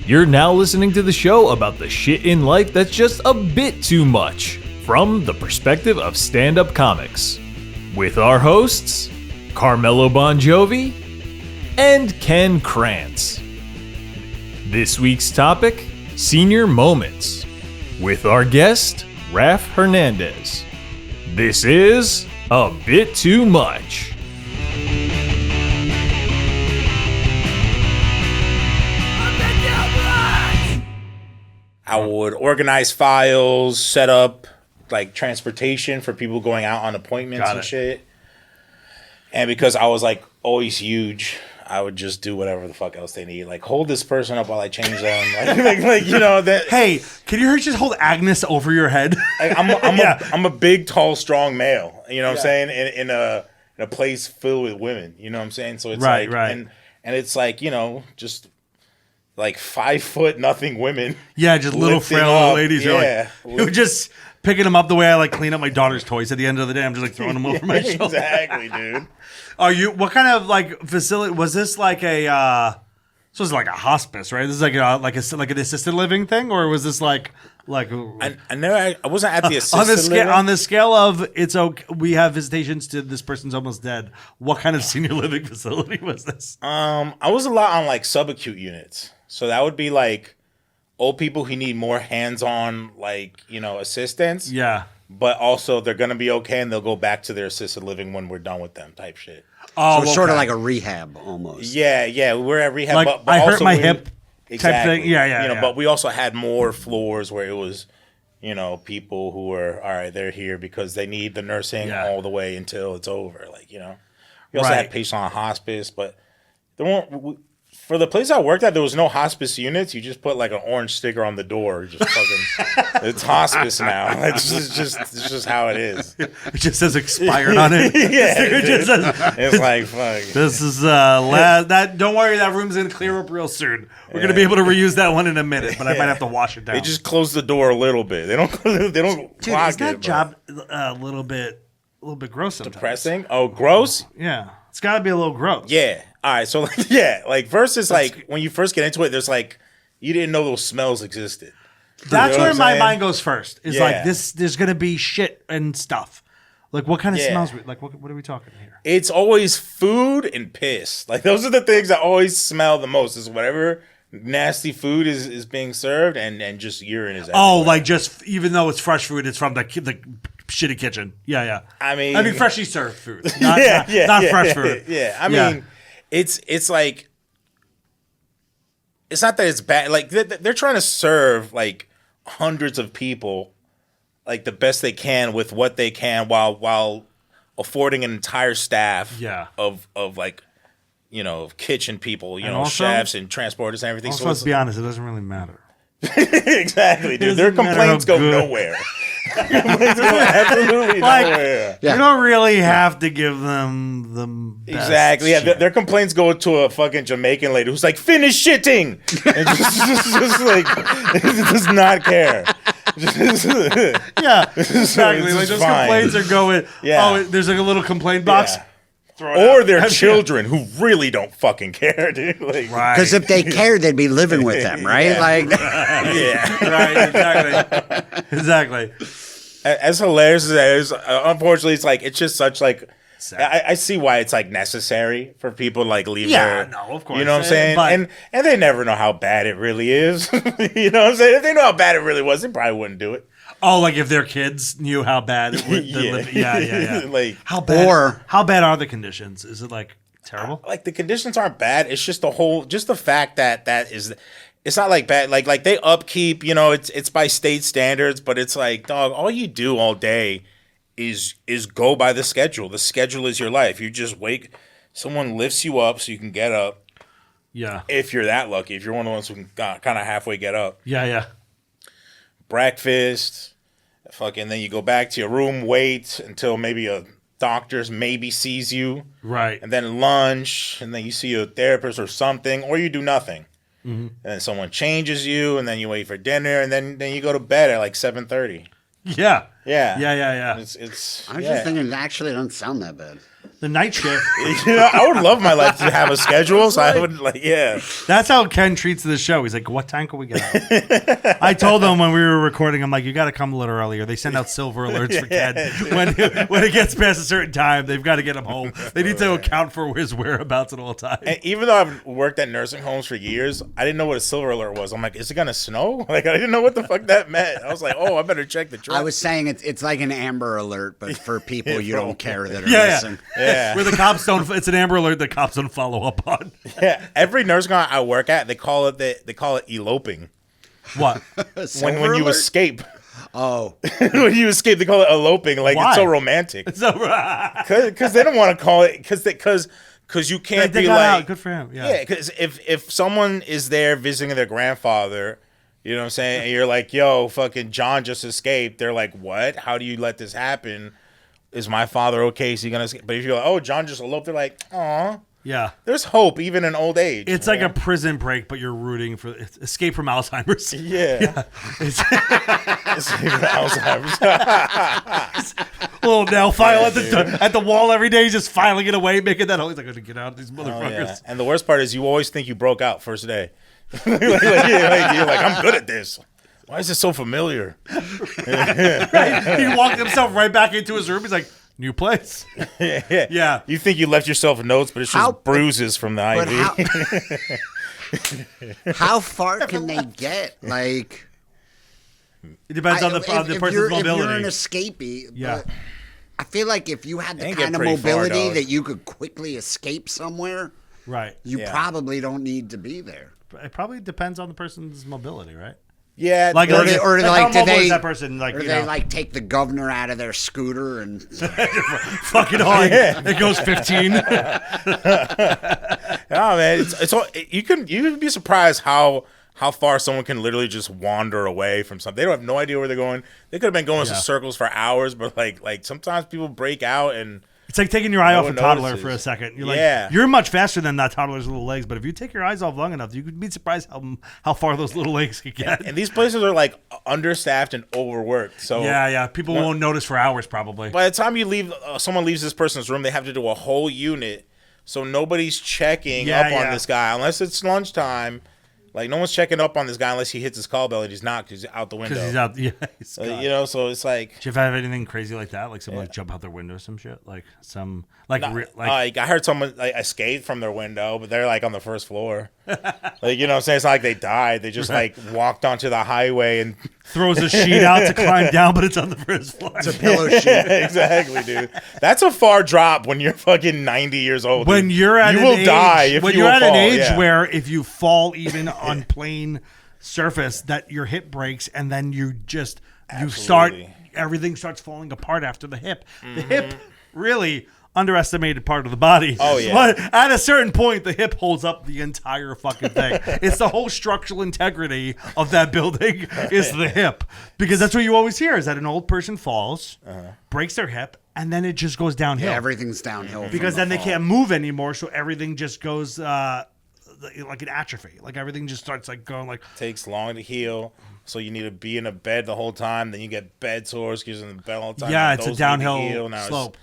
You're now listening to the show about the shit in life that's just a bit too much, from the perspective of stand-up comics. With our hosts, Carmelo Bongiovi and Ken Krantz. This week's topic, Senior Moments, with our guest, Raph Hernandez. This is A Bit Too Much. I would organize files, set up like transportation for people going out on appointments and shit. And because I was like always huge, I would just do whatever the fuck else they need. Like hold this person up while I change them. like you know that. Hey, can you just hold Agnes over your head? I'm a big, tall, strong male. You know what I'm saying? In a place filled with women. You know what I'm saying? So it's right. And it's like, you know, just like 5 foot nothing women. Yeah, just little frail old ladies. Yeah. You're just picking them up the way I like clean up my daughter's toys at the end of the day. I'm just like throwing them over my shoulder. Exactly, dude. What kind of like facility was this? Like a this was like a hospice, right? This is like an assisted living thing, or was this like I wasn't at the assisted living. On the scale of it's okay, we have visitations to this person's almost dead. What kind of senior living facility was this? I was a lot on like subacute units, so that would be like old people who need more hands-on, like, you know, assistance. Yeah. But also they're going to be okay and they'll go back to their assisted living when we're done with them type shit. Oh, so it's sort of like a rehab almost. Yeah, we're at rehab. Like, but I also hurt my hip type thing. Yeah. You know, but we also had more floors where it was, you know, people who were, all right, they're here because they need the nursing all the way until it's over. Like, you know. We also had patients on hospice, but there weren't... For the place I worked at, there was no hospice units. You just put like an orange sticker on the door. Just fucking, it's hospice now. It's just how it is. It just says expired on it. It's like fuck. This is that. Don't worry, that room's gonna clear up real soon. We're gonna be able to reuse that one in a minute, but I might have to wash it down. They just close the door a little bit. They don't. Dude, clock is that it, job a little bit gross sometimes? Depressing. Oh, gross. Yeah, it's got to be a little gross. Yeah. All right, so like versus like when you first get into it, there's like you didn't know those smells existed. That's where my mind goes first. Is like this. There's gonna be shit and stuff. Like what kind of smells? Like what are we talking here? It's always food and piss. Like those are the things that always smell the most. Is whatever nasty food is being served and just urine is. Oh, everywhere. like just even though it's fresh food, it's from the shitty kitchen. Yeah. I mean freshly served food. Not fresh food. Yeah, I mean. It's like, it's not that it's bad. Like they're trying to serve like hundreds of people like the best they can with what they can while affording an entire staff of like, you know, kitchen people, you know, also, chefs and transporters and everything. Also, let's be honest, it doesn't really matter. Exactly, dude. Their complaints go nowhere. Absolutely nowhere. You don't really have to give them the best exactly. Yeah, shit. their complaints go to a fucking Jamaican lady who's like, "Finish shitting," and just like does not care. Yeah, exactly. Like those complaints are going. Yeah. Oh, there's like a little complaint box. Yeah. Or their children who really don't fucking care, dude. Like, because if they cared, they'd be living with them, right? Yeah. Like, right, exactly. As hilarious as that is, unfortunately, it's like it's just such like. I see why it's like necessary for people to like leave their. No, of course. You know what I'm saying? And they never know how bad it really is. You know what I'm saying? If they know how bad it really was, they probably wouldn't do it. Oh, like if their kids knew how bad it would. Yeah. Like how bad are the conditions? Is it like terrible? Like the conditions aren't bad. It's just the fact that is. It's not like bad. Like they upkeep. You know, it's by state standards, but it's like, dog, all you do all day is go by the schedule. The schedule is your life. You just wake. Someone lifts you up so you can get up. Yeah. If you're that lucky. If you're one of the ones who can kind of halfway get up. Yeah. Breakfast. Fucking then you go back to your room, wait until maybe a doctor's maybe sees you. Right. And then lunch, and then you see a therapist or something, or you do nothing. Mm-hmm. And then someone changes you, and then you wait for dinner, and then you go to bed at like 7:30. Yeah. Yeah. Yeah. It's I was just thinking, actually, it doesn't sound that bad. The night shift. I would love my life to have a schedule, so I would That's how Ken treats the show. He's like, what time can we get out? I told him when we were recording, I'm like, you got to come a little earlier. They send out silver alerts for Ken. When it gets past a certain time, they've got to get him home. They need to account for his whereabouts at all times. And even though I've worked at nursing homes for years, I didn't know what a silver alert was. I'm like, is it going to snow? Like, I didn't know what the fuck that meant. I was like, oh, I better check the truck. I was saying it's like an Amber Alert, but for people you don't care that are missing. Yeah. Where the cops don't, it's an Amber Alert the cops don't follow up on. Yeah, every nursing home I work at, they call it eloping. What? when you escape. Oh, when you escape, they call it eloping. Like Why? It's so romantic. Because they don't want to call it because you can't be like out. Good for him. Yeah. Because if someone is there visiting their grandfather, you know what I'm saying, and you're like, yo, fucking John just escaped. They're like, what? How do you let this happen? Is my father okay? Is he gonna escape? But if you're like, oh, John just eloped, they're like, aw. Yeah. There's hope even in old age. It's like a prison break, but you're rooting for escape from Alzheimer's. Yeah. Escape from Alzheimer's. Little nail file at the wall every day, just filing it away, making that always like, I'm gonna get out of these motherfuckers. Yeah. And the worst part is you always think you broke out first day. you're like, I'm good at this. Why is it so familiar? Right? He walked himself right back into his room. He's like, new place. Yeah. You think you left yourself notes, but it's just bruises from the IV. How far can they get? Like, it depends on the person's mobility. If you're an escapee, yeah. I feel like if you had the kind of mobility that you could quickly escape somewhere, right? You probably don't need to be there. It probably depends on the person's mobility, right? Yeah, like how is that person? Like, they like take the governor out of their scooter and fucking on? It goes 15. Oh man, it's all, you can be surprised how far someone can literally just wander away from something. They don't have no idea where they're going. They could have been going in circles for hours, but like sometimes people break out and. It's like taking your eye off a toddler for a second. You're like, you're much faster than that toddler's little legs, but if you take your eyes off long enough, you could be surprised how far those little legs could get. And these places are like understaffed and overworked. So people won't notice for hours probably. By the time you leave, someone leaves this person's room, they have to do a whole unit, so nobody's checking up on this guy unless it's lunchtime. Like, no one's checking up on this guy unless he hits his call bell and he's not because he's out the window. Because he's out, you know, so it's like... Do you ever have anything crazy like that? Like someone jump out their window or some shit? Like some... I heard someone like escaped from their window, but they're like on the first floor. Like, you know what I'm saying? It's not like they died. They just like walked onto the highway and... Throws a sheet out to climb down, but it's on the first floor. It's a pillow sheet. Exactly, dude. That's a far drop when you're fucking 90 years old. When you're at an age... When you're at an age where if you fall even on plain surface, that your hip breaks and then you just... Everything starts falling apart after the hip. Mm-hmm. The hip really... underestimated part of the body. Oh yeah. But at a certain point, the hip holds up the entire fucking thing. It's the whole structural integrity of that building is the hip, because that's what you always hear is that an old person falls, breaks their hip, and then it just goes downhill. Yeah, everything's downhill because then they can't move anymore, so everything just goes like an atrophy. Like everything just starts like going like takes long to heal. So you need to be in a bed the whole time. Then you get bed sores because you're in the bed all the time. Yeah, it's a downhill slope.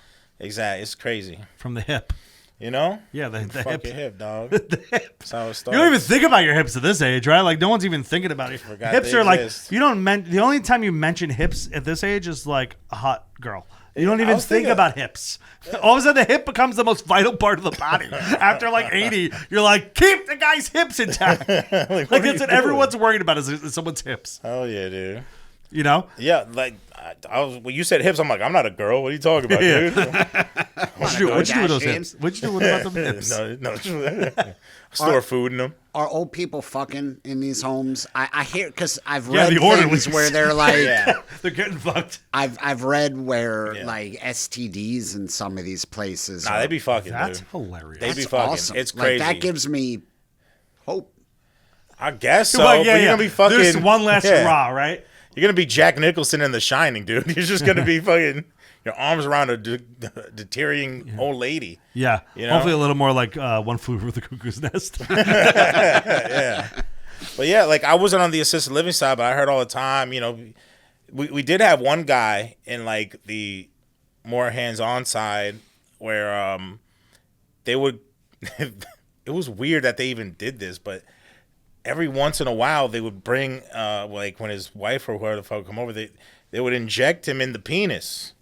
Exactly, it's crazy from the hip. You know? Yeah, the fuck hip. Your hip, dog. The hip. That's how it starts. You don't even think about your hips at this age, right? Like no one's even thinking about it. Hips are like you don't. The only time you mention hips at this age is like a hot girl. You don't even think about hips. All of a sudden, the hip becomes the most vital part of the body. After like 80, you're like, keep the guy's hips intact. like that's what everyone's worried about is someone's hips. Oh yeah, dude. You know? Yeah, like when you said hips, I'm like, I'm not a girl. What are you talking about, dude? What'd you do with those hips? What'd you do about them hips? No. Store food in them. Are old people fucking in these homes? I hear because I've read things where they're like they're getting fucked. I've read where like STDs in some of these places. Nah, they be fucking. That's dude. hilarious. They be fucking. Awesome. It's crazy. Like, that gives me hope. I guess so. Like, but you're gonna be fucking. There's one last hurrah, right? You're gonna be Jack Nicholson in The Shining, dude. You're just gonna be fucking your arms around a deteriorating old lady. Yeah, you know? Hopefully a little more like One Flew Over the Cuckoo's Nest. Yeah, but yeah, like I wasn't on the assisted living side, but I heard all the time. You know, we did have one guy in like the more hands-on side where they would. It was weird that they even did this, but every once in a while they would bring like when his wife or whoever the fuck come over, they would inject him in the penis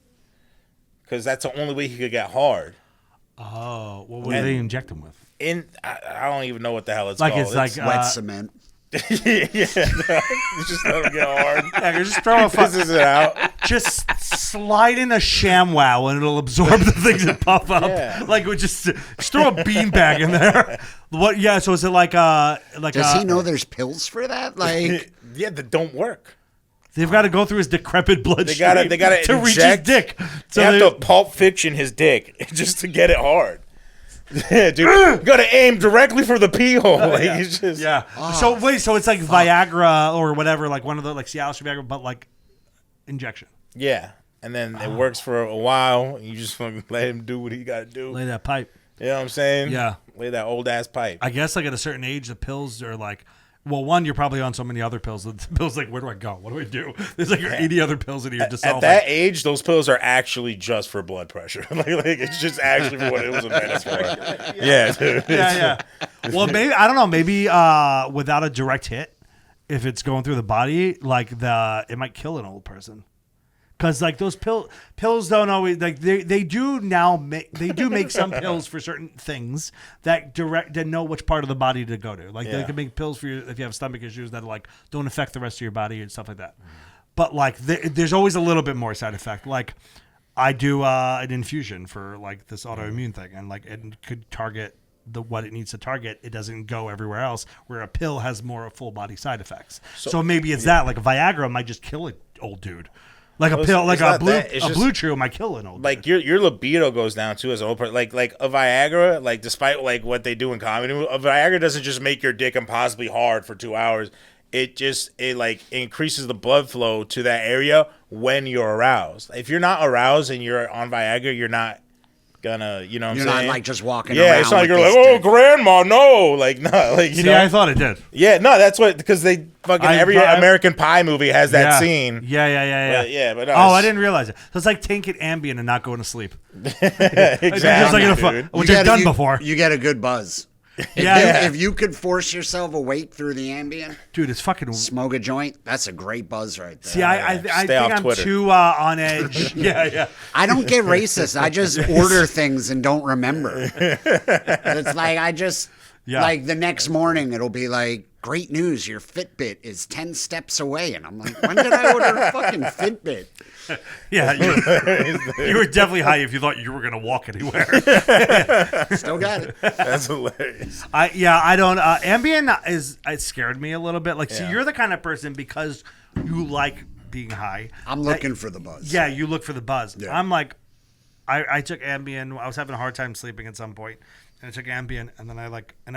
because that's the only way he could get hard. Oh, what would they inject him with? I don't even know what the hell it's called. It's like wet cement. Yeah, just let him get hard. Yeah, just throw a This is it out. Just slide in a ShamWow and it'll absorb the things that pop up. Yeah. Like we just throw a beanbag in there. What? Yeah. So is it like Does he know there's pills for that? Like, yeah, that don't work. They've got to go through his decrepit bloodstream. They gotta to reach his dick. So they have to Pulp Fiction his dick just to get it hard. Yeah, dude, you gotta aim directly for the pee hole. Like, yeah. It's just, yeah. So wait, so it's like Viagra or whatever, like one of the like Cialis Viagra, but like injection. Yeah, and then it works for a while. You just fucking let him do what he gotta do. Lay that pipe. You know what I'm saying? Yeah. Lay that old ass pipe. I guess like at a certain age, the pills are like. Well, one, you're probably on so many other pills. The pills like, where do I go? What do I do? There's like 80 other pills in here to solve. At that age, those pills are actually just for blood pressure. like it's just actually for what it was invented for. Yeah, dude. Yeah. Well, maybe I don't know. Maybe without a direct hit, if it's going through the body, like it might kill an old person. Because like those pills don't always like they do now make some pills for certain things that know which part of the body to go to. Like they can make pills for you if you have stomach issues that like don't affect the rest of your body and stuff like that. But like there's always a little bit more side effect. Like I do an infusion for like this autoimmune thing, and like it could target what it needs to target. It doesn't go everywhere else. Where a pill has more full body side effects. So maybe it's that like a Viagra might just kill an old dude. Like a pill, like a blue chew might kill an old. Like your libido goes down too as an old person. Like a Viagra, like despite like what they do in comedy, a Viagra doesn't just make your dick impossibly hard for 2 hours. It like increases the blood flow to that area when you're aroused. If you're not aroused and you're on Viagra, you're not gonna, you know what I'm saying? You're not like just walking around. Yeah, it's not like you're like, oh, grandma, no. Like, no. Like, See, I thought it did. Yeah, no, that's what, because they fucking, every American Pie movie has that scene. Yeah. But no, I didn't realize it. So it's like taking Ambien and not going to sleep. Exactly. Just like which I've done before. You get a good buzz. If you could force yourself awake through the Ambien, dude, it's fucking smoke a joint. That's a great buzz right there. See, I think I'm Twitter. too on edge. Yeah. I don't get racist. I just order things and don't remember. It's like I just like the next morning it'll be like, great news, your Fitbit is 10 steps away, and I'm like, when did I order a fucking Fitbit? Yeah, you were definitely high if you thought you were going to walk anywhere. Still got it. That's hilarious. I don't. Ambien it scared me a little bit. Like, see, you're the kind of person because you like being high. I'm looking for the buzz. Yeah, you look for the buzz. Yeah. I'm like, I took Ambien. I was having a hard time sleeping at some point, and I took Ambien, and then I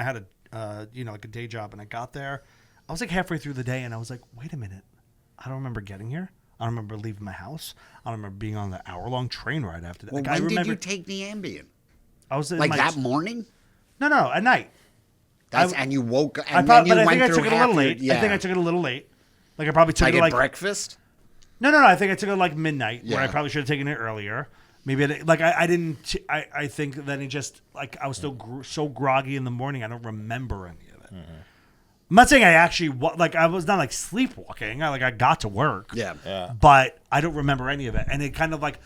had a like a day job, and I got there. I was like halfway through the day, and I was like, wait a minute, I don't remember getting here. I don't remember leaving my house. I don't remember being on the hour-long train ride after that. Well, like, when did you take the Ambien? I was like that morning. No, at night. And you woke up. And I then you went think I through took it a little late. Yeah. I think I took it a little late. Like I probably took like it like breakfast. No. I think I took it like midnight, where I Yeah. probably should have taken it earlier. Maybe I didn't. I think that it just like I was still so groggy in the morning. I don't remember any of it. Mm-hmm. I'm not saying I actually I was not like sleepwalking. I got to work. Yeah. But I don't remember any of it. And it kind of like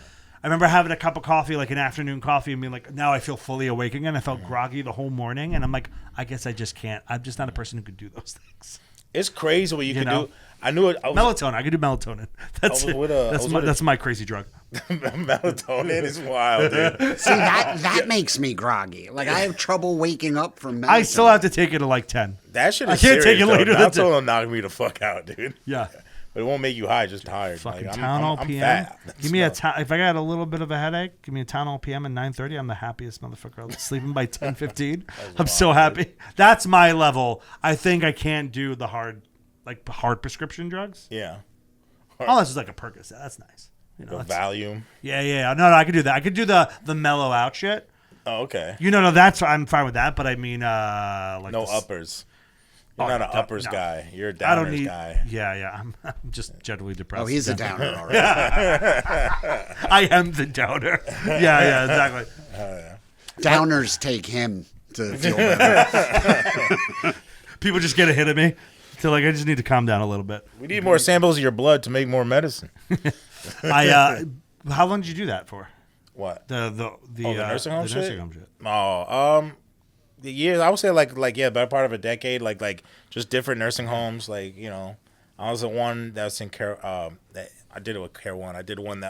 I remember having a cup of coffee, like an afternoon coffee, and being like, now I feel fully awake again. I felt groggy the whole morning, and I'm like, I guess I just can't. I'm just not a person who could do those things. It's crazy what you can do. I knew it. Melatonin. I could do melatonin. That's my crazy drug. Melatonin is wild, dude. See, that makes me groggy. Like, I have trouble waking up from melatonin. I still have to take it at like 10. That shit is I can't serious, take it later than 10. Melatonin will knock me the fuck out, dude. Yeah. But it won't make you high, just tired. Fucking like, Tylenol I'm PM. fat. Give me if I got a little bit of a headache, give me a Tylenol PM at 9:30. I'm the happiest motherfucker. I'm sleeping by 10:15. I'm so happy. That's my level. I think I can't do the hard prescription drugs. Yeah. Oh, this is like a Percocet. That's nice. You know, Valium. Yeah. No, I could do that. I could do the mellow out shit. Oh, okay. No, that's I'm fine with that. But I mean, like no uppers. You're not an uppers guy. You're a downers guy. Yeah. I'm just generally depressed. Oh, he's a downer already. I am the downer. Yeah, exactly. Downers take him to feel better. People just get a hit at me. So like, I just need to calm down a little bit. We need more samples of your blood to make more medicine. How long did you do that for? What? The nursing home shit? Nursing home shit. The years, I would say better part of a decade, like just different nursing homes. Like, you know, I was the one that was in Care. That I did it with Care One. I did one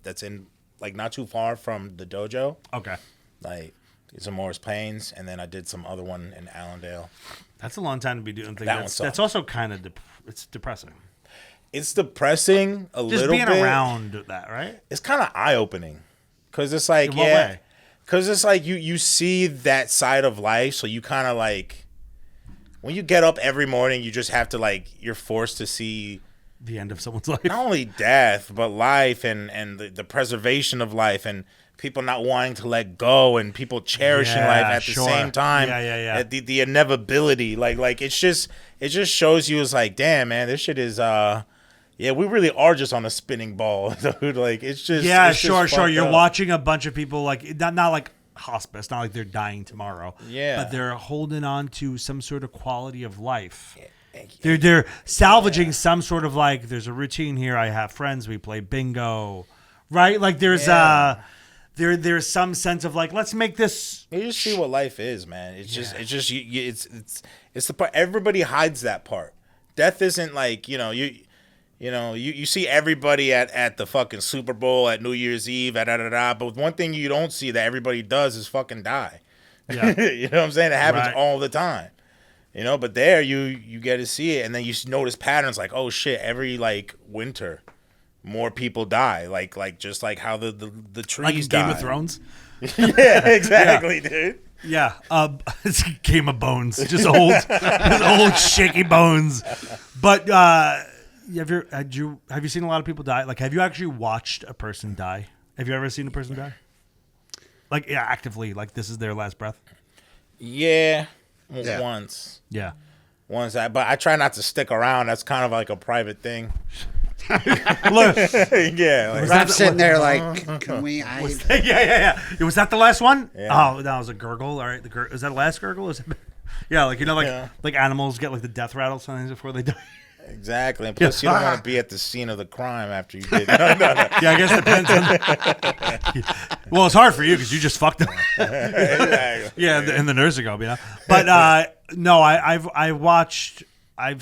that's in like not too far from the dojo. Okay. Like it's in Morris Plains, and then I did some other one in Allendale. That's a long time to be doing things. That's also kind of it's depressing. It's depressing a just little bit. Just being around that, right? It's kind of eye opening because it's like in what way? Because it's like you see that side of life, so you kind of like when you get up every morning, you just have to you're forced to see the end of someone's life. Not only death, but life and the preservation of life and people not wanting to let go and people cherishing life at the same time. Yeah. The inevitability, like it just shows you it's like, damn man, this shit is we really are just on a spinning ball, dude. Like it's just sure. You're watching a bunch of people not like hospice, not like they're dying tomorrow. Yeah, but they're holding on to some sort of quality of life. They're salvaging some sort of there's a routine here. I have friends. We play bingo, right? Like there's there's some sense of let's make this. You just see what life is, man. It's just it's the part everybody hides that part. Death isn't you see everybody at the fucking Super Bowl, at New Year's Eve, but one thing you don't see that everybody does is fucking die. Yeah. You know what I'm saying? It happens all the time. You know, but there you get to see it, and then you notice patterns like, oh shit, every winter, more people die, just like how the trees die. Game of Thrones. Yeah, exactly, dude. Yeah, it's a Game of Bones, just old shaky bones. But have you seen a lot of people die? Have you actually watched a person die? Have you ever seen a person die? Actively, this is their last breath. Yeah. Once. Yeah. Once, but I try not to stick around. That's kind of like a private thing. Look, I'm sitting there can we? Yeah. Was that the last one? Yeah. Oh, that was a gurgle. All right, is that the last gurgle? Like animals get the death rattle sometimes before they die. Exactly, and plus you don't want to be at the scene of the crime after you did. No. Yeah, I guess it depends on. Well, it's hard for you because you just fucked them. Exactly. Yeah, in the nursing home, But no, I've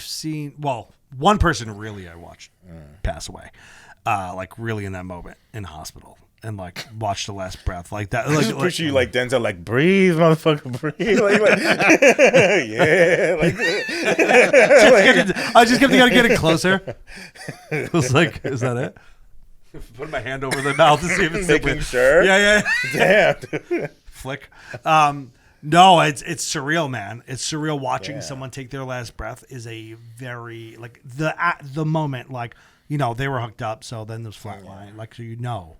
seen. Well, one person really I watched pass away, really in that moment in hospital. And watch the last breath like that. I just picture you Denzel, breathe, motherfucker, breathe. I just kept gotta get it closer. It was is that it? Put my hand over the mouth to see if it's making sure. Yeah. Damn. Flick. No, it's surreal, man. It's surreal watching someone take their last breath is a very the moment they were hooked up, so then there's flatline, so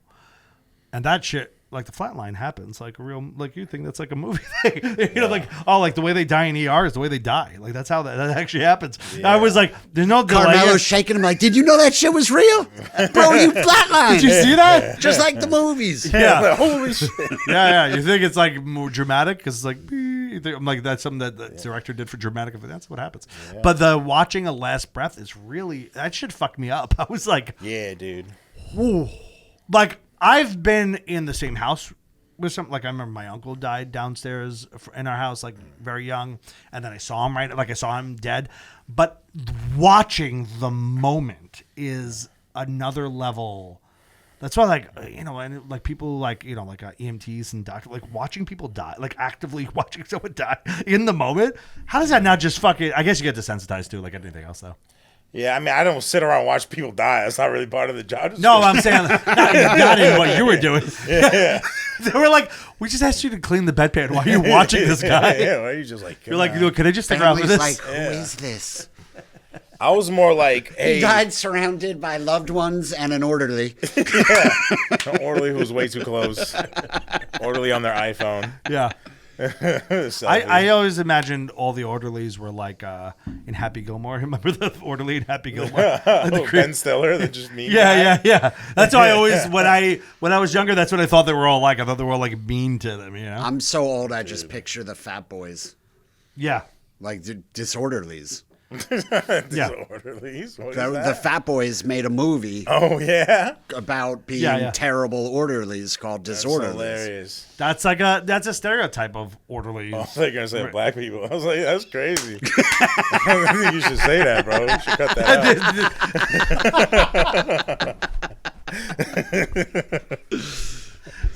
and that shit, the flatline happens, a real, you think that's a movie thing. The way they die in ER is the way they die. That's how that actually happens. Yeah. I was there's no delay. Carmelo's shaking him did you know that shit was real? Bro, you flatlined. Did you see that? Just like the movies. Yeah. Holy shit. Yeah. You think it's more dramatic? Because I'm that's something that the director did for dramatic effect. That's what happens. Yeah. But the watching a last breath is really, that shit fucked me up. I was yeah, dude. Whoa. I've been in the same house with some, I remember my uncle died downstairs in our house, very young, and then I saw him I saw him dead. But watching the moment is another level. That's why, and people EMTs and doctors, watching people die, actively watching someone die in the moment. How does that not just fucking? I guess you get desensitized too, like anything else, though. Yeah, I mean, I don't sit around and watch people die. That's not really part of the job. No, I'm saying not in what you were doing. Yeah. They were we just asked you to clean the bedpan while you're watching this guy. Yeah, why are you just you're can I just stick around for this? Who is this? I was more hey. He died surrounded by loved ones and an orderly. Yeah. An orderly who was way too close. Orderly on their iPhone. Yeah. I always imagined all the orderlies were like in Happy Gilmore. Remember the orderly in Happy Gilmore? Ben Stiller, they're just mean. Yeah. That's why I always when I was younger, that's what I thought they were all like. I thought they were all like mean to them. You know? I'm so old. I just picture the fat boys. Yeah, like disorderlies. Disorderlies. The Fat Boys made a movie. Oh yeah, about being terrible orderlies called disorderlies. That's hilarious. That's a stereotype of orderlies. Oh, they're gonna say black people. I was like, that's crazy. I think you should say that, bro. You should cut that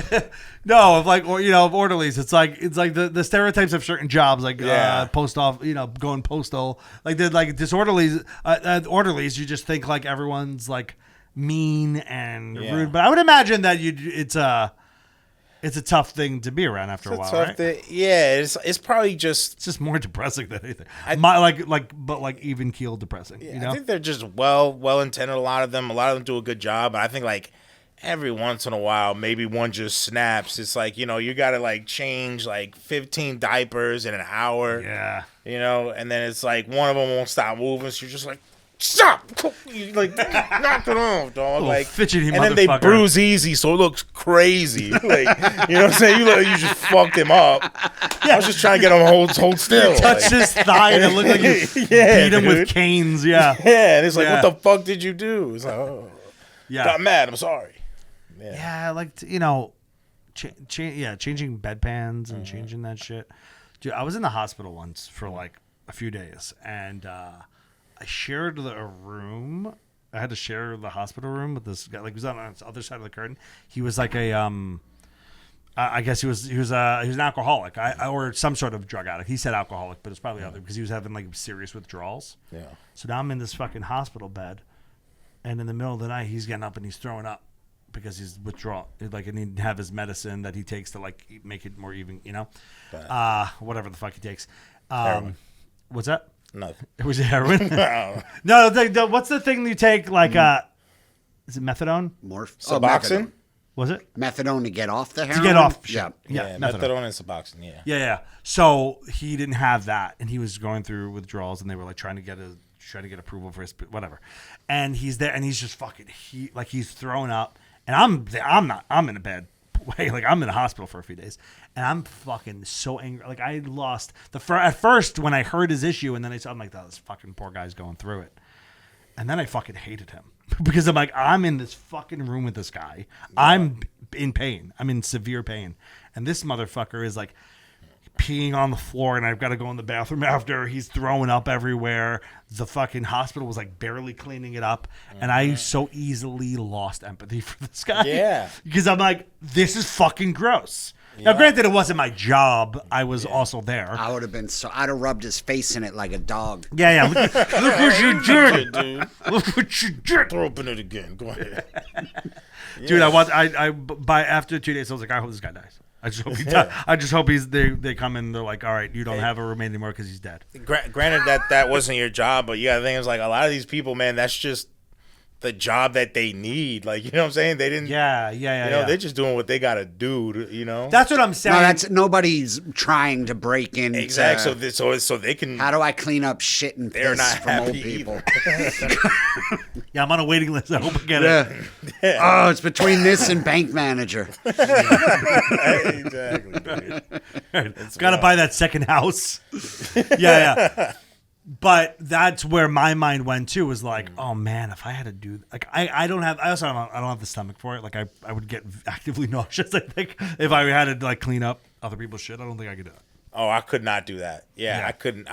out. No, of orderlies. It's like the stereotypes of certain jobs, like post off, going postal. Like they're like disorderlies, orderlies. You just think like everyone's like mean and rude. But I would imagine that it's a tough thing to be around after a while, right? It's probably just more depressing than anything. But even keel depressing. I think they're just well intended. A lot of them do a good job. But I think like every once in a while, maybe one just snaps. It's like, you got to like change like 15 diapers in an hour. Yeah. And then it's like one of them won't stop moving. So you're just like, stop. You like knock it off, dog. Like fidgety and then they bruise easy, so it looks crazy. Like, you know what I'm saying? You just fucked him up. Yeah. I was just trying to get him to hold still. You touched his thigh and it looked like you beat him with canes. Yeah. Yeah. And it's like, what the fuck did you do? It's like, got mad. I'm sorry. Yeah, changing bedpans and changing that shit. Dude, I was in the hospital once for like a few days, and I shared a room. I had to share the hospital room with this guy. Like, he was on the other side of the curtain. He was like I guess he was an alcoholic, or some sort of drug addict. He said alcoholic, but it's probably other because he was having like serious withdrawals. Yeah. So now I'm in this fucking hospital bed, and in the middle of the night, he's getting up and he's throwing up. Because he's withdrawal, like, and he'd have his medicine that he takes to like make it more even, whatever the fuck he takes. What's that? Nothing. Was it heroin? No. What's the thing you take? Like, is it methadone? Suboxone. Was it methadone to get off the heroin? To get off. Yeah. Methadone and Suboxone. Yeah. So he didn't have that, and he was going through withdrawals, and they were like trying to get approval for his whatever, and he's there, and he's just fucking he's throwing up. And I'm in a bed way, like I'm in a hospital for a few days, and I'm fucking so angry. Like I lost at first when I heard his issue, and then I'm like, oh, this fucking poor guy's going through it, and then I fucking hated him because I'm like, I'm in this fucking room with this guy, I'm in pain, I'm in severe pain, and this motherfucker is like peeing on the floor, and I've got to go in the bathroom after. He's throwing up everywhere. The fucking hospital was like barely cleaning it up, and I so easily lost empathy for this guy. Yeah, because I'm like, this is fucking gross. Yeah. Now, granted, it wasn't my job. I was also there. I would have been I'd have rubbed his face in it like a dog. Yeah. Look what you did, dude. Look what you did. Open it again. Go ahead, dude. After 2 days, I was like, I hope this guy dies. I just hope he dies. I just hope they come in. They're like, all right, you don't have a roommate anymore because he's dead. Granted that wasn't your job, but I think it's like a lot of these people, man. That's just the job that they need. Like, you know what I'm saying? They didn't. Yeah. They're just doing what they gotta do. That's what I'm saying. No, nobody's trying to break in. Exactly. So they can. How do I clean up shit and piss from old people? Yeah, I'm on a waiting list. I hope I get it. Yeah. Oh, it's between this and bank manager. Exactly. Gotta buy that second house. Yeah. But that's where my mind went too. Was like, oh man, if I had to do like, I don't have the stomach for it. Like I would get actively nauseous. I think if I had to like clean up other people's shit, I don't think I could do it. Oh, I could not do that. Yeah. I couldn't.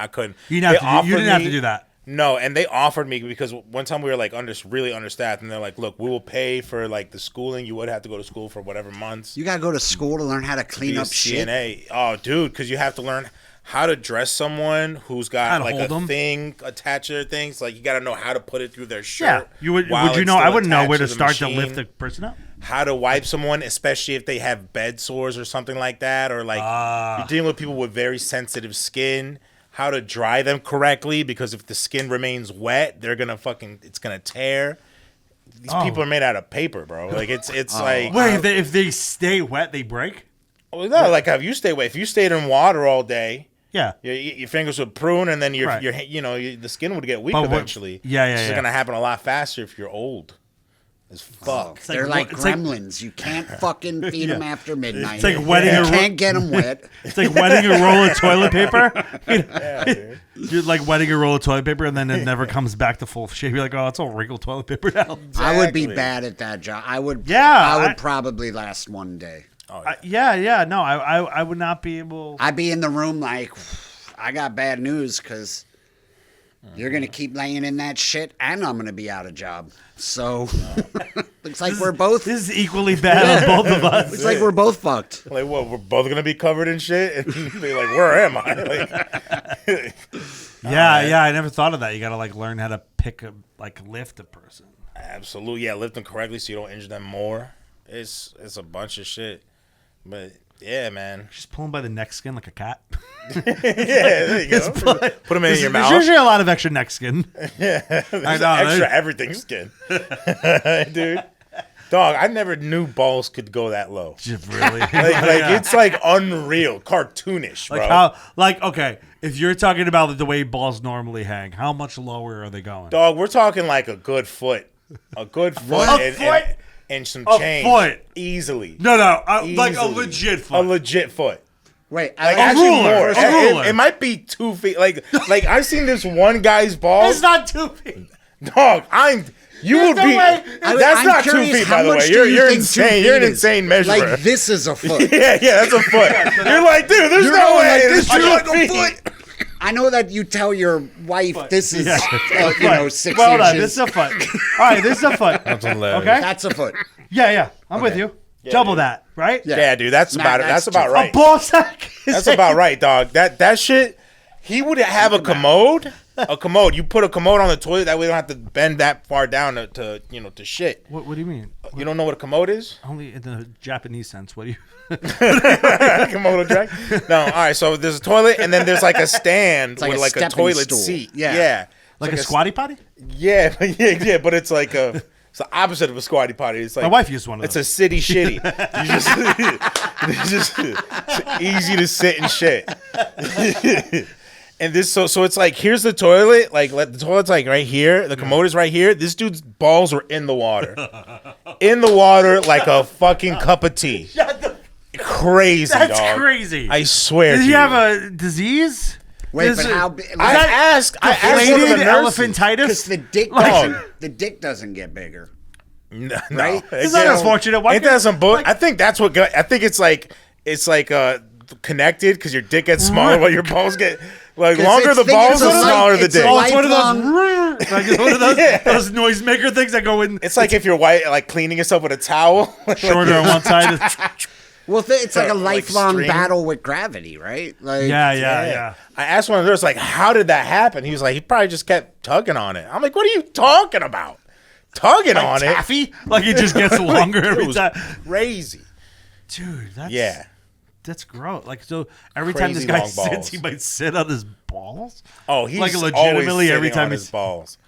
You didn't have to do that. No, and they offered me because one time we were like really understaffed, and they're like, "Look, we will pay for like the schooling. You would have to go to school for whatever months. You gotta go to school to learn how to clean up CNA. shit. Oh, dude, because you have to learn how to dress someone who's got like a thing attached to their things. Like you got to know how to put it through their shirt. Yeah, would you know? I wouldn't know where to start to lift the person up. How to wipe someone, especially if they have bed sores or something like that, or like you're dealing with people with very sensitive skin. How to dry them correctly, because if the skin remains wet, it's gonna tear. These people are made out of paper, bro. Like it's like wait, if they stay wet, they break. Well, no, like if you stayed in water all day. Yeah, your fingers would prune, and then the skin would get weak eventually. It's going to happen a lot faster if you're old as fuck. They're like gremlins. You can't fucking feed them after midnight. It's like wetting you can't get them wet. It's like wetting a roll of toilet paper. Dude. You're like wetting a roll of toilet paper, and then it never comes back to full shape. You're like, oh, it's all wrinkled toilet paper now. Exactly. I would be bad at that job. I would probably last one day. Oh, yeah. No, I would not be able. I'd be in the room like, I got bad news because you're going to keep laying in that shit and I'm going to be out of job. So looks like we're both. This is equally bad on both of us. Looks like we're both fucked. Like, what? We're both going to be covered in shit? And be like, where am I? Like, yeah. I never thought of that. You got to like learn how to lift a person. Absolutely. Yeah, lift them correctly so you don't injure them more. It's a bunch of shit. But yeah, man. Just pull him by the neck skin like a cat. Yeah, there you go. Put them in your mouth. There's usually a lot of extra neck skin. Yeah, I know. Extra everything skin. Dude. Dog, I never knew balls could go that low. Really? It's like unreal, cartoonish, bro. Okay, if you're talking about the way balls normally hang, how much lower are they going? Dog, we're talking like a good foot. A good foot. And some change. Foot. Easily. No. Like a legit foot. A legit foot. Wait, like a ruler. It might be 2 feet. Like I've seen this one guy's balls. It's not 2 feet. Dog, you would be. That's not 2 feet, by the way. You're insane. You're an insane measurer. Like this is a foot. Yeah, that's a foot. You're like, dude, there's no way. This is like a foot. I know that you tell your wife this is 6 inches. Hold on, this is a foot. All right, this is a foot. That's hilarious. Okay, that's a foot. Yeah, I'm with you. Yeah, double dude. That, right? Yeah, dude, that's about it. That's about right. A ball sack. That's about right, dog. That shit. He would have a commode. A commode. You put a commode on the toilet. That way, you don't have to bend that far down to shit. What do you mean? You don't know what a commode is? Only in the Japanese sense. What do you? Komodo dragon? No. All right. So there's a toilet, and then there's like a stand with like a toilet seat. Yeah. Like a squatty potty? Yeah. But it's like it's the opposite of a squatty potty. It's like my wife used one of those. It's a city shitty. It's just it's easy to sit and shit. And this, so it's like, here's the toilet. Like, the toilet's like right here. The commode is right here. This dude's balls were in the water. In the water like a fucking cup of tea. Crazy, dog. That's crazy. I swear. Did he have a disease? Wait, but how big? I asked one of the elephantitis? Because the dick doesn't get bigger. No. Right? It's not unfortunate. Ain't that some bull? I think that's what. I think it's like connected because your dick gets smaller while your balls get longer. The balls, the smaller the dick. It's one of those, like one of those noisemaker things that go in. It's like if you're like cleaning yourself with a towel. Shorter on one side. Well, it's like a lifelong battle with gravity, right? Like, yeah. I asked one of those, like, how did that happen? He was like, he probably just kept tugging on it. I'm like, what are you talking about? Tugging on taffy? it? Like it just gets longer every time. Crazy. Dude, that's gross. Like, so every time this guy sits, he might sit on his balls? Oh, he's like legitimately every time on his balls.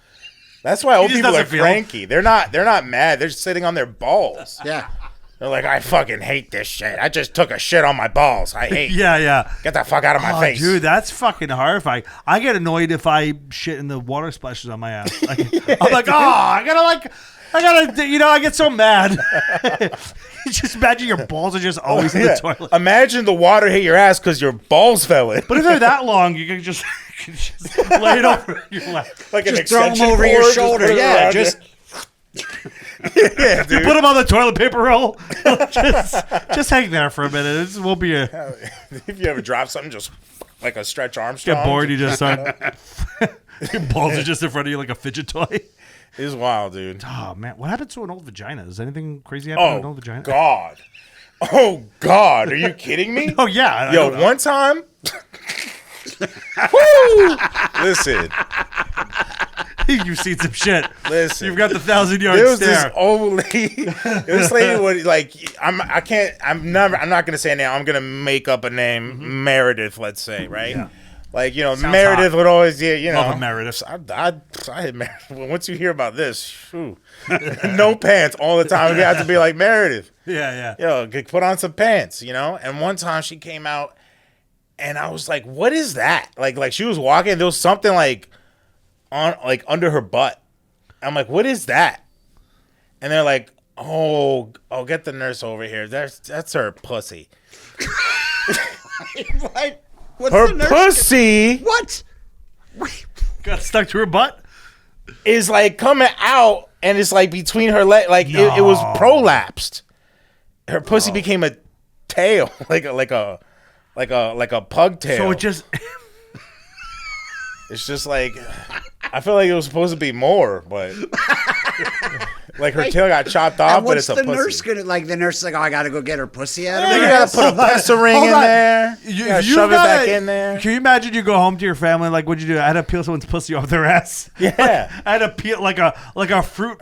That's why old people are cranky. They're not mad. They're sitting on their balls. Yeah. They're like, I fucking hate this shit. I just took a shit on my balls. I hate. Yeah. Get the fuck out of my face. Dude, that's fucking horrifying. I get annoyed if I shit and the water splashes on my ass. I'm like, I get so mad. Just imagine your balls are just always in the toilet. Imagine the water hit your ass because your balls fell in. But if they're that long, you can just lay it over your lap. Like just throw them over your shoulder. Yeah, just... Yeah, dude. You put them on the toilet paper roll. just hang there for a minute. This won't be a. If you ever drop something, just like a Stretch Armstrong. Get bored, you just start. Your balls are just in front of you like a fidget toy. It's wild, dude. Oh man, what happened to an old vagina? Is anything crazy happen to an old vagina? Oh God, are you kidding me? Oh yeah. Yo, one time. Woo! Listen. You've seen some shit. Listen, you've got the 1,000-yard there was stare. This old lady. This lady would I'm not gonna say a name. I'm gonna make up a name. Meredith, let's say, right? Yeah. Like, you know, Sounds Meredith hot. would always, you know. Love a Meredith. I had Meredith. Once you hear about this, no pants all the time. You have to be like Meredith. Yeah. Yo, put on some pants, you know? And one time she came out and I was like, what is that? Like she was walking, there was something like under her butt. I'm like, what is that? And they're like, oh, get the nurse over here. That's her pussy. What? What's Her the nurse pussy What? Got stuck to her butt? is like coming out and it's like between her leg, like it was prolapsed. Her pussy became a tail, like a pug tail. So it just... It's just like, I feel like it was supposed to be more, but like her tail got chopped off, but it's a pussy. What's the nurse gonna like? The nurse is like, oh, I gotta go get her pussy out of You her. gotta put a Pessa ring in there. You gotta shove it back in there. Can you imagine you go home to your family, like, what'd you do? I had to peel someone's pussy off their ass. Yeah. I had to peel like a fruit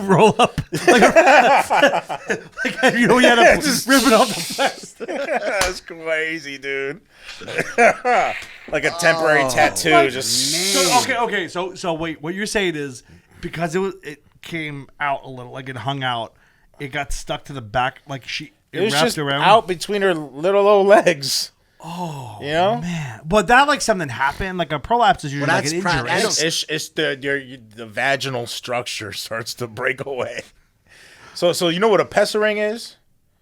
roll up. Like you know, you had to rip it off the plastic. That's crazy, dude. Like a temporary tattoo, Okay. So wait, what you're saying is because it came out a little, like it hung out, it got stuck to the back, like it was wrapped just around out between her little old legs. Oh, you know, man. But that like something happened. Like a prolapse is usually like an injury. It's the vaginal structure starts to break away. So you know what a Pessa ring is?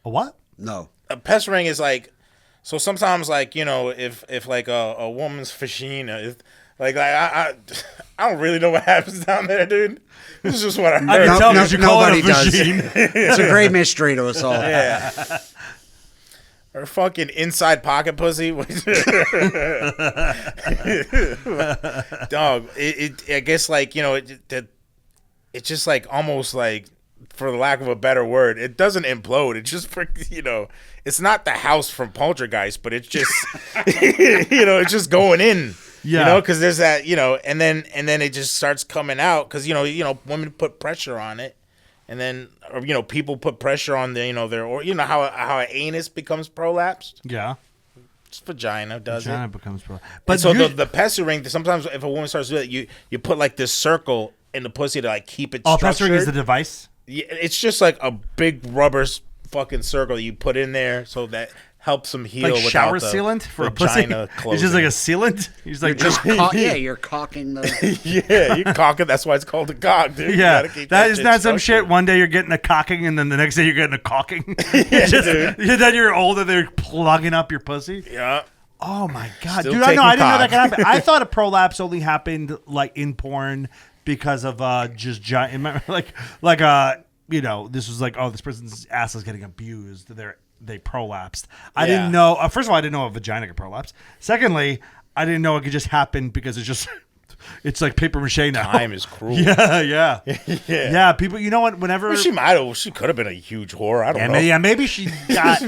A what? No. A Pessa ring is like. So sometimes, like, you know, if like a woman's vagina is like I don't really know what happens down there, dude. This is just what I heard. I can tell because you call it a vagina. It's a great mystery to us all. Yeah. Her fucking inside pocket pussy. Dog, I guess, like, you know, it's just like almost like, for the lack of a better word, it doesn't implode. It's just, you know, it's not the house from Poltergeist, but it's just, you know, it's just going in. Yeah. You know, because there's that, you know, and then it just starts coming out because, you know, women put pressure on it. And then, or, you know, people put pressure on the, you know, or you know how an anus becomes prolapsed. Yeah, it's vagina does vagina it. Becomes prolapsed. But so the Pessa ring. Sometimes if a woman starts to do it, you put like this circle in the pussy to like keep it. Pessa ring is the device. Yeah, it's just like a big rubber fucking circle you put in there so that helps them heal. Like shower without the sealant for a pussy. Closing. It's just like a sealant. He's like, you're cocking the. Yeah, you cock it. That's why it's called a cock, dude. Yeah, that is not some shit. One day you're getting a cocking, and then the next day you're getting a caulking. Then you're older. They're plugging up your pussy. Yeah. Oh my god, Still dude! I didn't know that could happen. I thought a prolapse only happened like in porn because of just giant, you know, this was like, oh, this person's ass is getting abused. They prolapsed. I didn't know. First of all, I didn't know a vagina could prolapse. Secondly, I didn't know it could just happen because it's like paper mache now. Time is cruel. Yeah. People, you know what? Whenever she could have been a huge whore. I don't know. Yeah, maybe she got.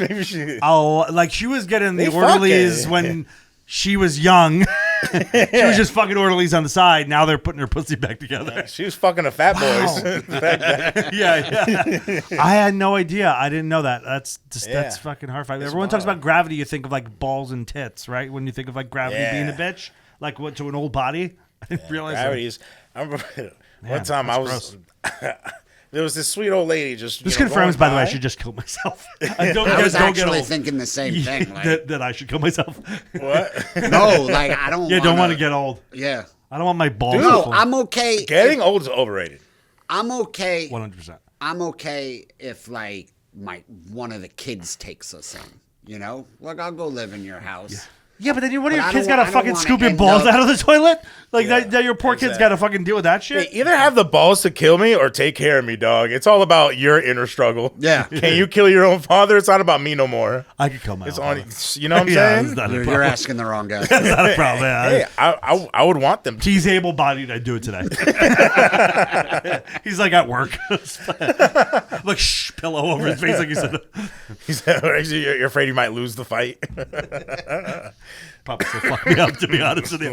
Like she was getting the orderlies when she was young. She was just fucking orderlies on the side. Now they're putting her pussy back together. Yeah, she was fucking the fat boys. Yeah. I had no idea. I didn't know that. That's fucking horrifying. Everyone talks about gravity. You think of like balls and tits, right? When you think of like gravity being a bitch, like what to an old body. I didn't realize gravity is. I remember one time I was. There was this sweet old lady just. This confirms, by the way, I should just kill myself. I was actually thinking the same thing. Like, that I should kill myself. What? No, like I don't. Yeah, don't want to get old. Yeah. I don't want my balls. Dude, no, I'm okay. Getting old is overrated. I'm okay. 100%. I'm okay if like one of the kids takes us in. You know, like I'll go live in your house. Yeah, but then one of your kids got to fucking scoop your balls out of the toilet? Like, that your poor kid's got to fucking deal with that shit? Hey, either have the balls to kill me or take care of me, dog. It's all about your inner struggle. Yeah. Can you kill your own father? It's not about me no more. I could kill my own father. You know what I'm saying? You're asking the wrong guy. That's not a problem. Hey, I would want them to. He's able-bodied. I'd do it today. He's like at work. Like, pillow over his face like you said. Actually, you're afraid you might lose the fight. Probably still fuck me up, to be honest with you.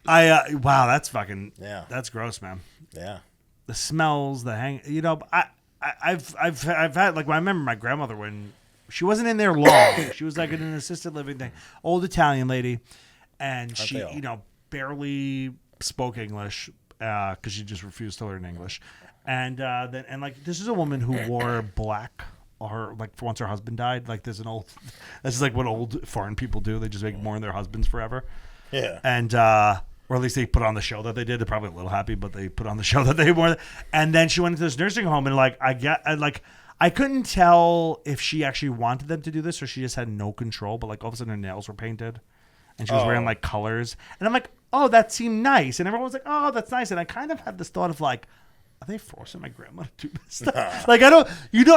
Wow, that's fucking, that's gross, man. Yeah. The smells, you know, I've had, like, I remember my grandmother when she wasn't in there long. She was like in an assisted living thing, old Italian lady. and she, barely spoke English because she just refused to learn English. And then this is a woman who wore black. Or once her husband died, this is what old foreign people do. They just make mourn their husbands forever. Yeah. And or at least they put on the show that they did. They're probably a little happy, but they put on the show that they wore. And then she went into this nursing home, and I couldn't tell if she actually wanted them to do this or she just had no control. But all of a sudden her nails were painted, and she was wearing colors. And I'm like, oh, that seemed nice. And everyone was like, oh, that's nice. And I kind of had this thought of are they forcing my grandma to do this stuff?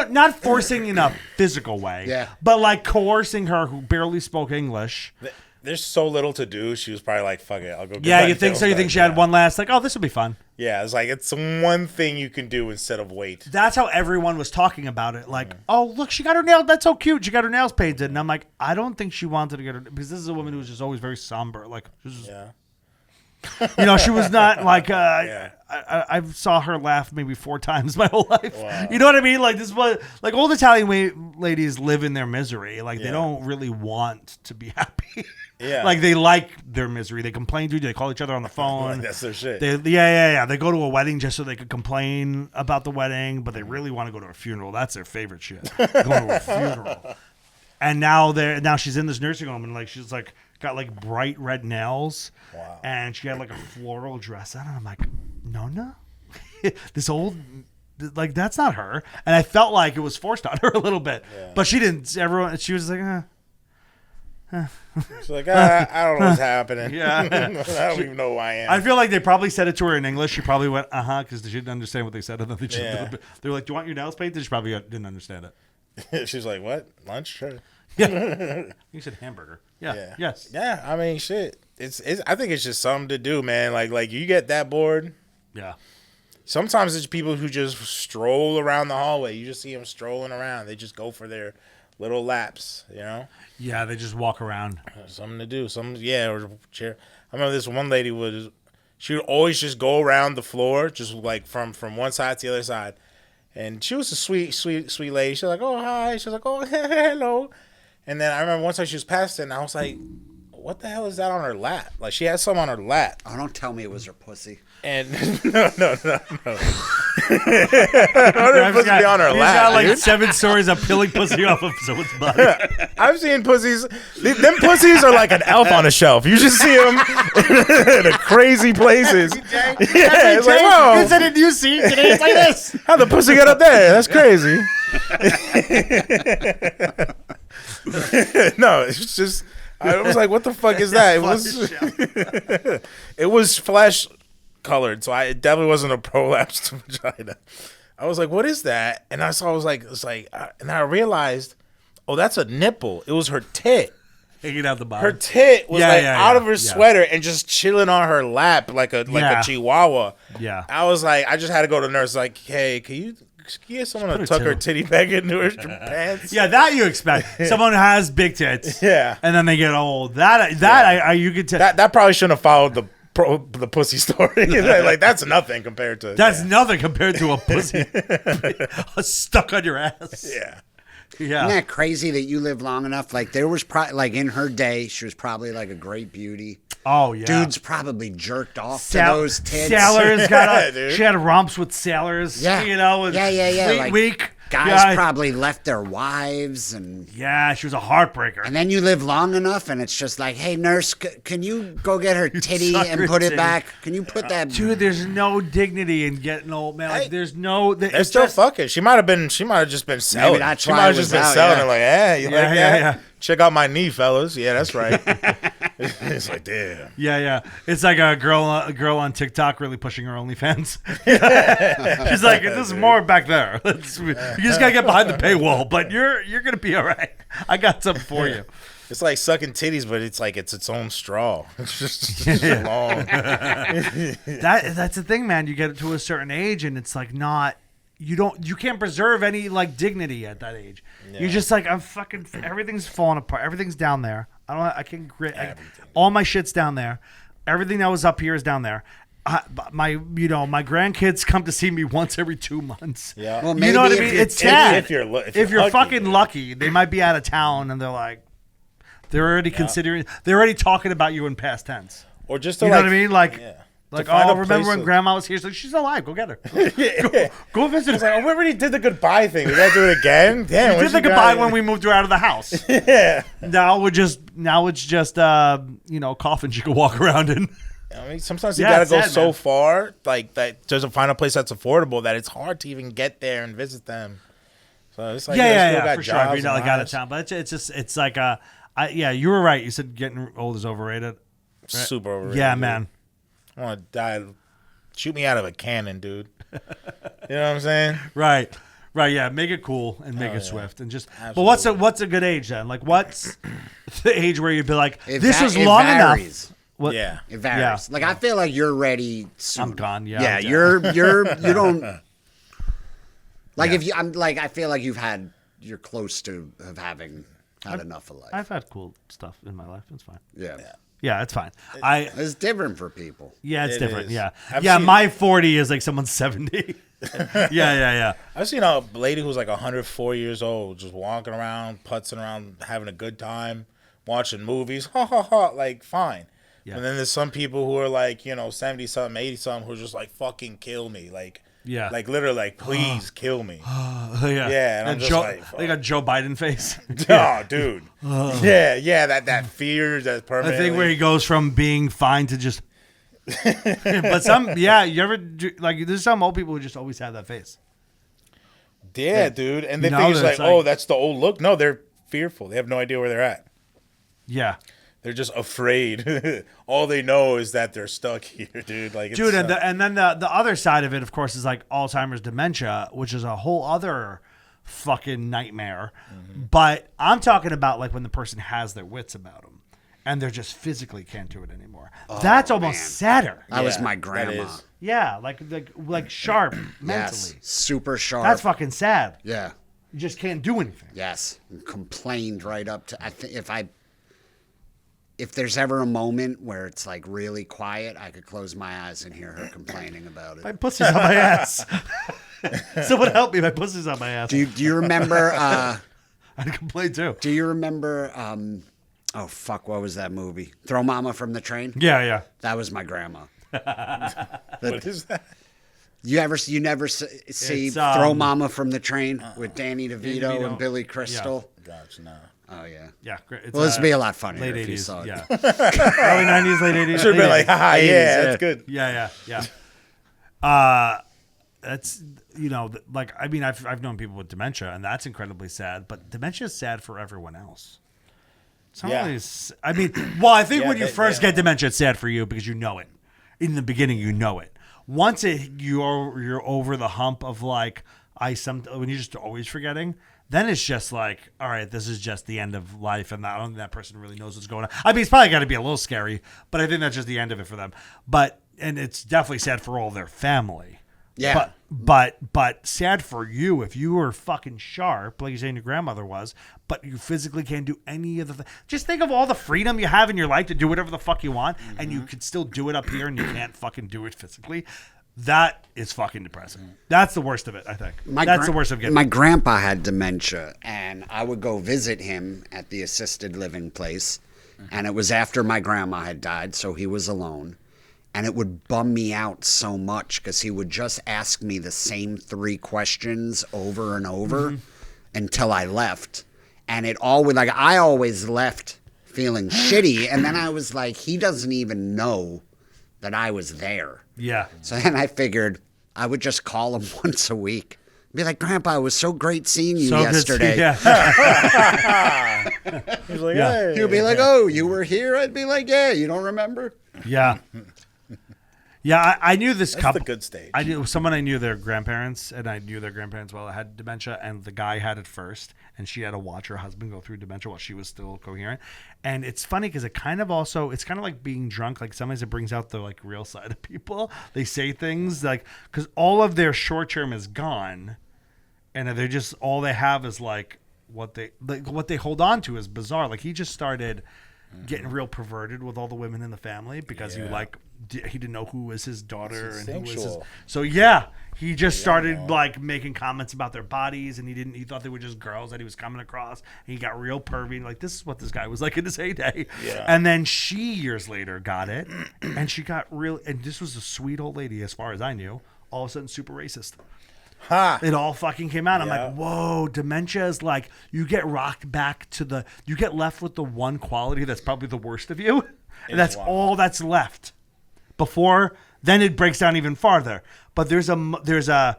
Not forcing in a physical way, but coercing her who barely spoke English. There's so little to do. She was probably like, fuck it, I'll go get Yeah, you think so? You think she had one last, oh, this will be fun. Yeah, it's one thing you can do instead of wait. That's how everyone was talking about it. Oh, look, she got her nails. That's so cute. She got her nails painted. And I'm like, I don't think she wanted to get her, because this is a woman who was just always very somber. She was not I saw her laugh maybe 4 times my whole life. Wow. You know what I mean? This was old Italian ladies live in their misery. They don't really want to be happy. Yeah. They like their misery. They complain to you. They call each other on the phone. That's their shit. They go to a wedding just so they could complain about the wedding, but they really want to go to a funeral. That's their favorite shit. Going to a funeral. And now she's in this nursing home and she's got bright red nails. Wow. And she had a floral dress on, and I'm like, Nona? This old, that's not her. And I felt like it was forced on her a little bit. Yeah. But she didn't, she was like, She's like, I don't know what's happening. Yeah. I don't even know who I am. I feel like they probably said it to her in English. She probably went, because she didn't understand what they said. And then they were like, do you want your nails painted? She probably didn't understand it. She's like, what? Lunch? Sure. Yeah. You said hamburger. Yeah. Yes. Yeah. I mean, shit. It's. I think it's just something to do, man. Like you get that bored. Yeah. Sometimes it's people who just stroll around the hallway. You just see them strolling around. They just go for their little laps, Yeah, they just walk around. Something to do. Or chair. I remember this one lady she would always just go around the floor, just from one side to the other side. And she was a sweet lady. She was like, oh, hi. She was like, oh, hello. And then I remember one time she was past it, and I was like, what the hell is that on her lap? She had some on her lap. Oh, don't tell me it was her pussy. And no. Her pussy be on her lap. He's got 7 stories of peeling pussy off of someone's body. I've seen pussies. Them pussies are like an elf on a shelf. You just see them in the crazy places. Yeah, it's like, whoa. Is that a new scene today? It's like this. How'd the pussy get up there? That's crazy. No, it's just. I was like, what the fuck is that? It was flesh colored, so it definitely wasn't a prolapsed vagina. I was like, what is that? And I was like, and I realized, oh, that's a nipple. It was her tit. Hanging out the bottom. Her tit was out of her sweater and just chilling on her lap like a chihuahua. Yeah. I was like, I just had to go to the nurse, like, hey, can you get someone to tuck her titty back into her pants? Yeah, that you expect. Someone has big tits. Yeah. And then they get old. You could tell. That probably shouldn't have followed the pussy story. That's nothing compared to. That's nothing compared to a pussy stuck on your ass. Yeah. Yeah. Isn't that crazy that you live long enough? There was probably in her day, she was probably a great beauty. Oh yeah, dudes probably jerked off to those tits. Sailors she had romps with sailors. Yeah, weak. Guys probably left their wives and she was a heartbreaker. And then you live long enough, and it's just like, hey nurse, can you go get her titty and put it back? Can you put that? Dude, there's no dignity in getting old, man. There's no. They're still fucking. She might have just been selling. She might have just been selling. Yeah. Check out my knee, fellas. Yeah, that's right. It's like, damn. Yeah. It's like a girl on TikTok really pushing her OnlyFans. She's like, there's more back there. You just gotta get behind the paywall, but you're gonna be all right. I got something for you. It's like sucking titties, but it's like it's own straw. It's just long. That's the thing, man. You get to a certain age, and it's like not. You can't preserve any dignity at that age. Yeah. You're just like, I'm fucking. Everything's falling apart. Everything's down there. I can't grit. All my shit's down there. Everything that was up here is down there. My grandkids come to see me once every 2 months. Yeah, well, you know what I mean. It's sad. If you're fucking lucky, they might be out of town and they're like, They're already considering. They're already talking about you in past tense. Or just to you know what I mean? Like, oh, remember when Grandma was here? She's like, she's alive. Go get her. Go visit her. Like, we already did the goodbye thing. We gotta do it again. Damn, we did the goodbye when we moved her out of the house. Yeah. Now it's just coffins you can walk around in. I mean, sometimes you gotta go so far, like that, just to find a place that's affordable that it's hard to even get there and visit them. So it's like for sure. If you're not like out of town, but it's like you were right. You said getting old is overrated. Right? Super overrated. Yeah, man. I want to die. Shoot me out of a cannon, dude. You know what I'm saying? Right. Yeah, make it cool and make it swift and just. Absolutely. But what's a good age then? Like, what's the age where you'd be like, this was long enough? What? Yeah, it varies. Yeah. Like I feel like you're ready soon. I'm gone. Yeah. Yeah, you don't. Like if you, I feel like you're close to having had enough of life. I've had cool stuff in my life. It's fine. Yeah, it's fine. It's different for people. Yeah, it's different. Is. Yeah, my 40 is like someone's 70. Yeah. I've seen a lady who's like 104 years old, just walking around, putzing around, having a good time, watching movies. Like fine. Yeah. And then there's some people who are like, 70 something, 80 something, who are just like, fucking kill me, like literally, like, please kill me. Yeah, and I'm just like, fuck. They got Joe Biden face. Oh, dude. Yeah, that fear that's permanently. I think where he goes from being fine to just. But you ever there's some old people who just always have that face. Yeah, dude, and they think it's like, that's the old look. No, they're fearful. They have no idea where they're at. Yeah. They're just afraid. All they know is that they're stuck here, dude. Like, dude, and then the other side of it, of course, is like Alzheimer's dementia, which is a whole other fucking nightmare. Mm-hmm. But I'm talking about like when the person has their wits about them, and they're just physically can't do it anymore. That's almost sadder. That was my grandma. Yeah, like sharp mentally, super sharp. That's fucking sad. Yeah, you just can't do anything. Yes, and complained right up to. I think if there's ever a moment where it's like really quiet, I could close my eyes and hear her complaining about it. My pussy's on my ass. Someone help me! My pussy's on my ass. Do you remember? I'd complain too. Do you remember? Oh fuck! What was that movie? Throw Mama from the Train. Yeah. That was my grandma. What is that? You never see Throw Mama from the Train with Danny DeVito and Billy Crystal? Yeah. Gotcha, no. Oh, yeah. Yeah, great. Well, this would be a lot funnier late if 80s, you saw it. Yeah. Early 90s, late 80s. Should have been like, haha, yeah, that's good. Yeah. That's, I've known people with dementia, and that's incredibly sad, but dementia is sad for everyone else. I think when you first get dementia, it's sad for you because you know it. In the beginning, you know it. Once you're over the hump of when you're just always forgetting, then it's just like, all right, this is just the end of life, and I don't think that person really knows what's going on. I mean, it's probably got to be a little scary, but I think that's just the end of it for them. And it's definitely sad for all their family. Yeah. But sad for you if you were fucking sharp, like you're saying your grandmother was, but you physically can't do any of the Just think of all the freedom you have in your life to do whatever the fuck you want, and you could still do it up here, and you can't fucking do it physically. That is fucking depressing. That's the worst of it, I think. That's the worst of getting. My grandpa had dementia, and I would go visit him at the assisted living place, and it was after my grandma had died, so he was alone. And it would bum me out so much because he would just ask me the same 3 questions over and over until I left. And I always left feeling shitty. And then I was like, he doesn't even know that I was there. Yeah. So then I figured I would just call him once a week. Be like, Grandpa, it was so great seeing you yesterday. He's like, hey. He'd be like, oh, you were here? I'd be like, yeah, you don't remember? Yeah. Yeah, I knew this couple. That's the good stage. I knew their grandparents, and I knew their grandparents well. I had dementia, and the guy had it first, and she had to watch her husband go through dementia while she was still coherent. And it's funny because it's kind of like being drunk. Like sometimes it brings out the like real side of people. They say things like because all of their short term is gone, and they're just all they have is like what they hold on to is bizarre. Like he just started getting real perverted with all the women in the family because he he didn't know who was his daughter and who was his. So yeah, he just started like making comments about their bodies, and he thought they were just girls that he was coming across, and he got real pervy. And like, this is what this guy was like in his heyday. Yeah. And then she years later got it, and she got real. And this was a sweet old lady, as far as I knew. All of a sudden, super racist. It all fucking came out. I'm like, whoa, dementia is like, you get rocked back to you get left with the one quality that's probably the worst of you. And that's all that's left. Then it breaks down even farther. But there's a,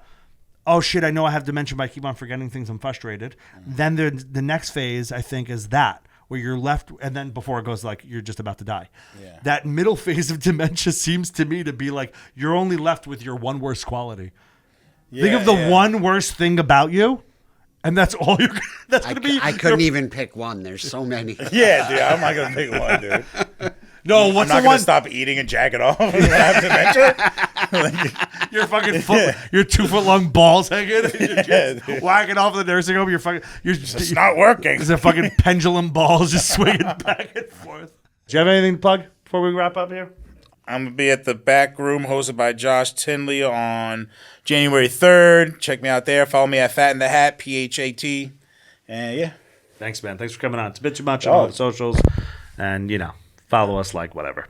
oh shit, I know I have dementia, but I keep on forgetting things. I'm frustrated. Then the next phase, I think, is that, where you're left, and then before it goes like, you're just about to die. Yeah. That middle phase of dementia seems to me to be like, you're only left with your one worst quality. Think of the one worst thing about you, and that's all you're. That's gonna be. I couldn't even pick one. There's so many. Yeah, dude, I'm not gonna pick one, dude. No, what's I'm not the one? Gonna stop eating and jack it off when I have dementia. Your fucking your 2 foot long balls hanging. You're whacking off the nursing home. It's not working. There's a fucking pendulum balls just swinging back and forth. Do you have anything to plug before we wrap up here? I'm going to be at the Back Room hosted by Josh Tinley on January 3rd. Check me out there. Follow me at Fat in the Hat, PHAT. And yeah. Thanks, man. Thanks for coming on. It's a bit too much on all the socials. And, follow us, like, whatever.